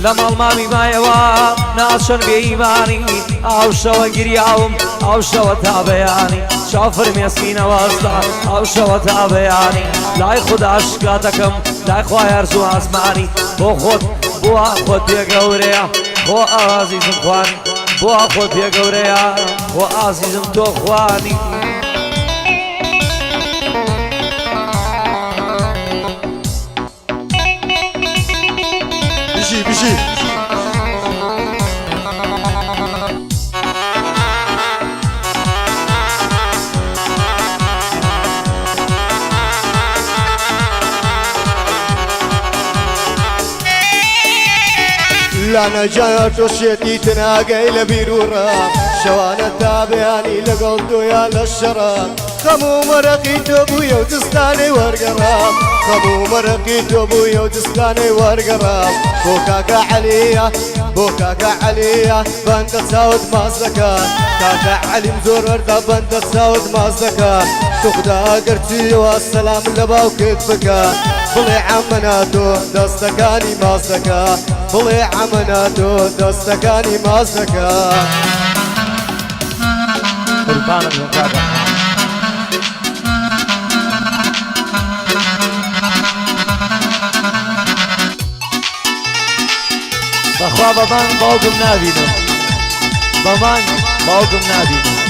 لمال مامی مایەوە ناچەند بێئیمانی ئەو شەوە گریاوم ئەو شەوە تا بەیانی شافر مێسکینەوەستا ئەو شەوە تا بەیانی لای خوددا شکا دەکەم لای خوای هەرزوو ئاسمانی بۆ خۆت بۆ خۆت پێگەورەیە بۆ ئازیزم خوانی بۆ خۆت پێگەورەیە بۆ ئازیزم تۆ خوانی بشي بشي لا نجات وشيتي تناقي لبيرورا شوانا تابعني لقلتو يا للشراب خمو مرقي توبويا ودستاني ورقراب خمو مرقي توبويا ودستاني ورقراب بوكاكا عليا بوكاكا عليا بنت تساود مازدكان كاكا علي مزور وردا بنت تساود مازدكان تخدا قرتي والسلام لباو كتفكان بلي عمناتو دستكاني مازدكان بلي عمناتو دستكاني مازدكان قربانك يا كاكا بەخوا بەمان باوکم نابینم بەمان باوکم نابینم